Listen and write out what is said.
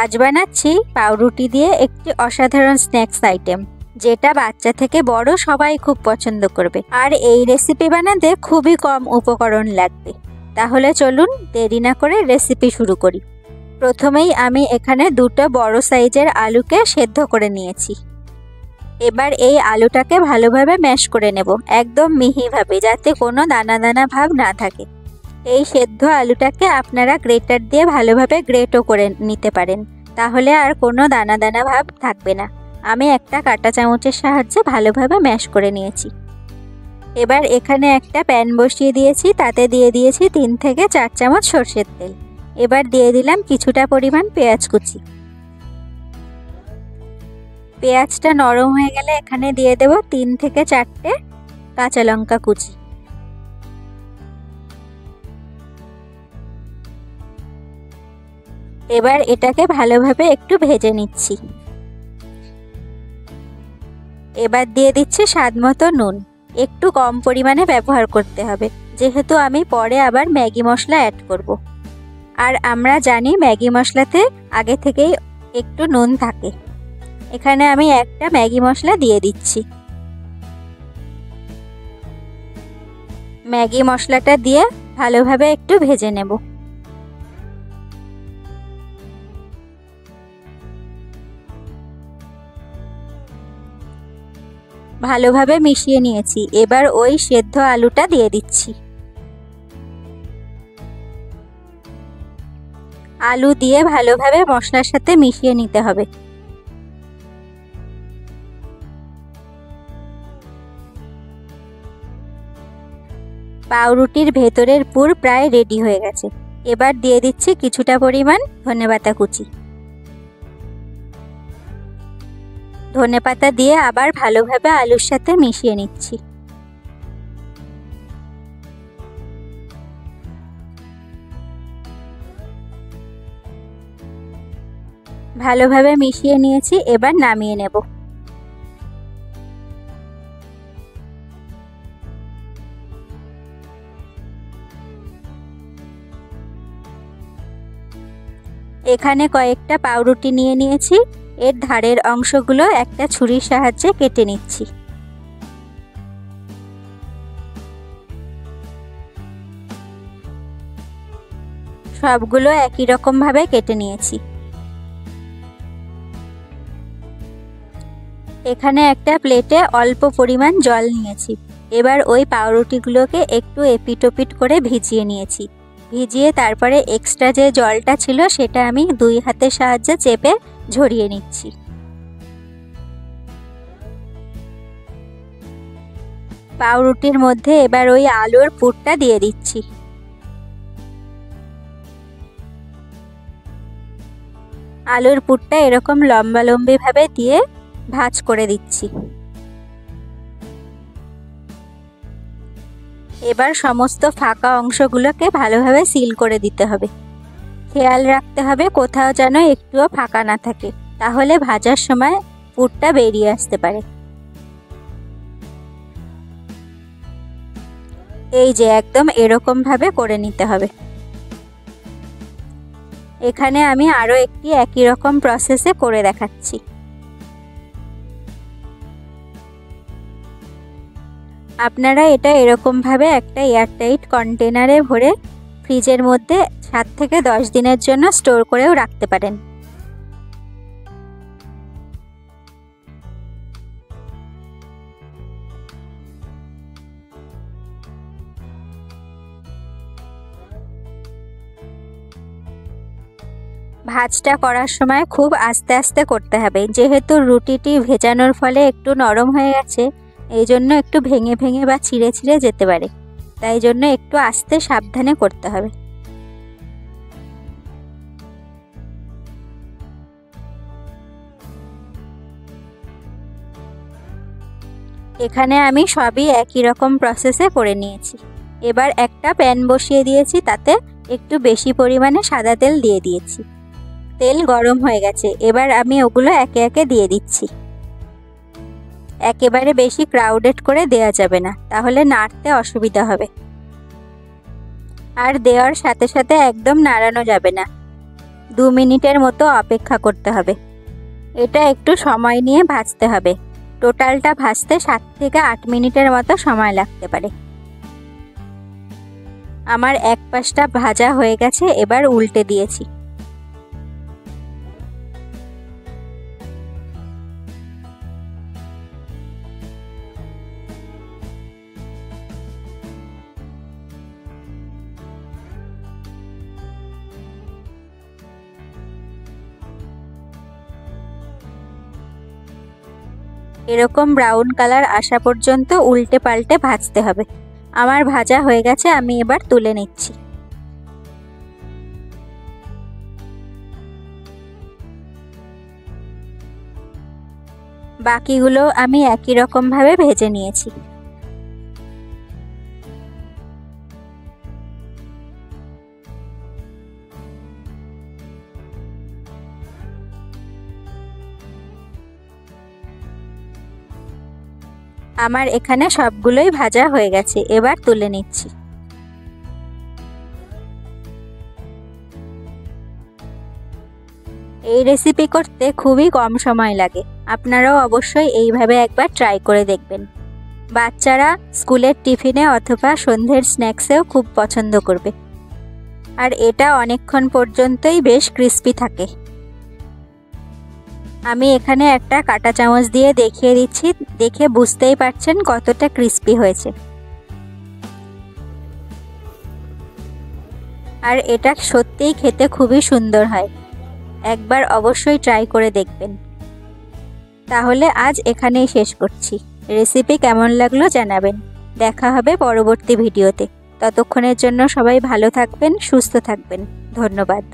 আজ বানাচ্ছি পাউরুটি দিয়ে একটি অসাধারণ স্ন্যাক্স আইটেম, যেটা বাচ্চা থেকে বড় সবাই খুব পছন্দ করবে। আর এই রেসিপি বানাতে খুবই কম উপকরণ লাগবে। তাহলে চলুন দেরি না করে রেসিপি শুরু করি। প্রথমেই আমি এখানে দুটো বড় সাইজের আলুকে সেদ্ধ করে নিয়েছি। এবার এই আলুটাকে ভালোভাবে ম্যাশ করে নেব, একদম মিহিভাবে, যাতে কোনো দানা দানা ভাব না থাকে। এই সেদ্ধ আলুটাকে আপনারা গ্রেটার দিয়ে ভালোভাবে গ্রেটও করে নিতে পারেন, তাহলে আর কোনো দানা দানা ভাব থাকবে না। আমি একটা কাঁটা চামচের সাহায্যে ভালোভাবে ম্যাশ করে নিয়েছি। এবার এখানে একটা প্যান বসিয়ে দিয়েছি, তাতে দিয়ে দিয়েছি 3 থেকে 4 চামচ সরষের তেল। এবার দিয়ে দিলাম কিছুটা পরিমাণ পেঁয়াজ কুচি। পেঁয়াজটা নরম হয়ে গেলে এখানে দিয়ে দেব 3 থেকে 4টে কাঁচা লঙ্কা কুচি। এবার এটাকে ভালোভাবে একটু ভেজে নিচ্ছি। এবার দিয়ে দিচ্ছি স্বাদমতো নুন। একটু কম পরিমাণে ব্যবহার করতে হবে, যেহেতু আমি পরে আবার ম্যাগি মশলা অ্যাড করব। আর আমরা জানি ম্যাগি মশলাতে আগে থেকেই একটু নুন থাকে। এখানে আমি একটা ম্যাগি মশলা দিয়ে দিচ্ছি। ম্যাগি মশলাটা দিয়ে ভালোভাবে একটু ভেজে নেব। ভালোভাবে মিশিয়ে নিয়েছি। এবার ওই সেদ্ধ আলুটা দিয়ে দিচ্ছি। আলু দিয়ে ভালোভাবে মশলার সাথে মিশিয়ে নিতে হবে। পাউরুটির ভেতরের পুর প্রায় রেডি হয়ে গেছে। এবার দিয়ে দিচ্ছি কিছুটা পরিমাণ ধনেপাতা কুচি। ধনেপাতা দিয়ে আবার ভালোভাবে আলুর সাথে মিশিয়ে নিচ্ছি। ভালোভাবে মিশিয়ে নিয়েছি, এবার নামিয়ে নেব। এখানে কয়েকটা পাউরুটি নিয়ে নিয়েছি। এর ধারের অংশগুলো একটা ছুরির সাহায্যে কেটে নিচ্ছি। সবগুলো একই রকম ভাবে কেটে নিয়েছি। এখানে একটা প্লেটে অল্প পরিমাণ জল নিয়েছি। এবার ওই পাউরুটিগুলোকে একটু এপিটোপিট করে ভিজিয়ে নিয়েছি। ভিজিয়ে তারপরে এক্সট্রা যে জলটা ছিল সেটা আমি 2 হাতের সাহায্যে চেপে ঝরিয়ে নিচ্ছি। পাউরুটির মধ্যে এবার ওই আলুর পুরটা দিয়ে দিচ্ছি। আলুর পুরটা এরকম লম্বালম্বি ভাবে দিয়ে ভাঁজ করে দিচ্ছি। এবার সমস্ত ফাঁকা অংশগুলোকে ভালোভাবে সিল করে দিতে হবে। খেয়াল রাখতে হবে কোথাও যেন একটুও ফাঁকা না থাকে, তাহলে ভাজার সময় পুরটা বেরিয়ে আসতে পারে। এই যে একদম এরকম ভাবে করে নিতে হবে। এখানে আমি আরো একটি একই রকম প্রসেসে করে দেখাচ্ছি। আপনারা এটা এরকম ভাবে একটা এয়ারটাইট কন্টেনারে ভরে ফ্রিজের মধ্যে 7 থেকে 10 দিনের জন্য স্টোর করেও রাখতে পারেন। ভাজটা করার সময় খুব আস্তে আস্তে করতে হবে, যেহেতু রুটিটি ভেজানোর ফলে একটু নরম হয়ে গেছে, এই জন্য একটু ভেঙে ভেঙে বা ছিঁড়ে ছিঁড়ে যেতে পারে। তাই জন্য একটু আস্তে সাবধানে করতে হবে। এখানে আমি সবই একই রকম প্রসেসে করে নিয়েছি। এবার একটা প্যান বসিয়ে দিয়েছি, তাতে একটু বেশি পরিমাণে সাদা তেল দিয়ে দিয়েছি। তেল গরম হয়ে গেছে। এবার আমি ওগুলো একে একে দিয়ে দিচ্ছি। একেবারে বেশি ক্রাউডেড করে দেওয়া যাবে না, তাহলে নাড়তে অসুবিধা হবে। আর দেওয়ার সাথে সাথে একদম নাড়ানো যাবে না। 2 মিনিটের মতো অপেক্ষা করতে হবে। এটা একটু সময় নিয়ে ভাজতে হবে। টোটালটা ভাজতে 7 থেকে 8 মিনিটের মতো সময় লাগতে পারে। আমার এক পাশটা ভাজা হয়ে গেছে, এবার উল্টে দিয়েছি। এরকম ব্রাউন কালার আসা পর্যন্ত উল্টে পাল্টে ভাজতে হবে। আমার ভাজা হয়ে গেছে, আমি এবার তুলে নিচ্ছি। বাকিগুলো আমি একই রকমভাবে ভেজে নিয়েছি। আমার এখানে সবগুলোই ভাজা হয়ে গেছে, এবার তুলে নিচ্ছি। এই রেসিপি করতে খুবই কম সময় লাগে। আপনারাও অবশ্যই এইভাবে একবার ট্রাই করে দেখবেন। বাচ্চারা স্কুলের টিফিনে অথবা সন্ধ্যের স্ন্যাক্সেও খুব পছন্দ করবে। আর এটা অনেকক্ষণ পর্যন্তই বেশ ক্রিস্পি থাকে। আমি এখানে একটা কাঁটা চামচ দিয়ে দেখিয়ে দিচ্ছি, দেখে বুঝতেই পারছেন কতটা ক্রিস্পি হয়েছে। আর এটা সত্যিই খেতে খুবই সুন্দর হয়। একবার অবশ্যই ট্রাই করে দেখবেন। তাহলে আজ এখানেই শেষ করছি। রেসিপি কেমন লাগলো জানাবেন। দেখা হবে পরবর্তী ভিডিওতে। ততক্ষণের জন্য সবাই ভালো থাকবেন, সুস্থ থাকবেন। ধন্যবাদ।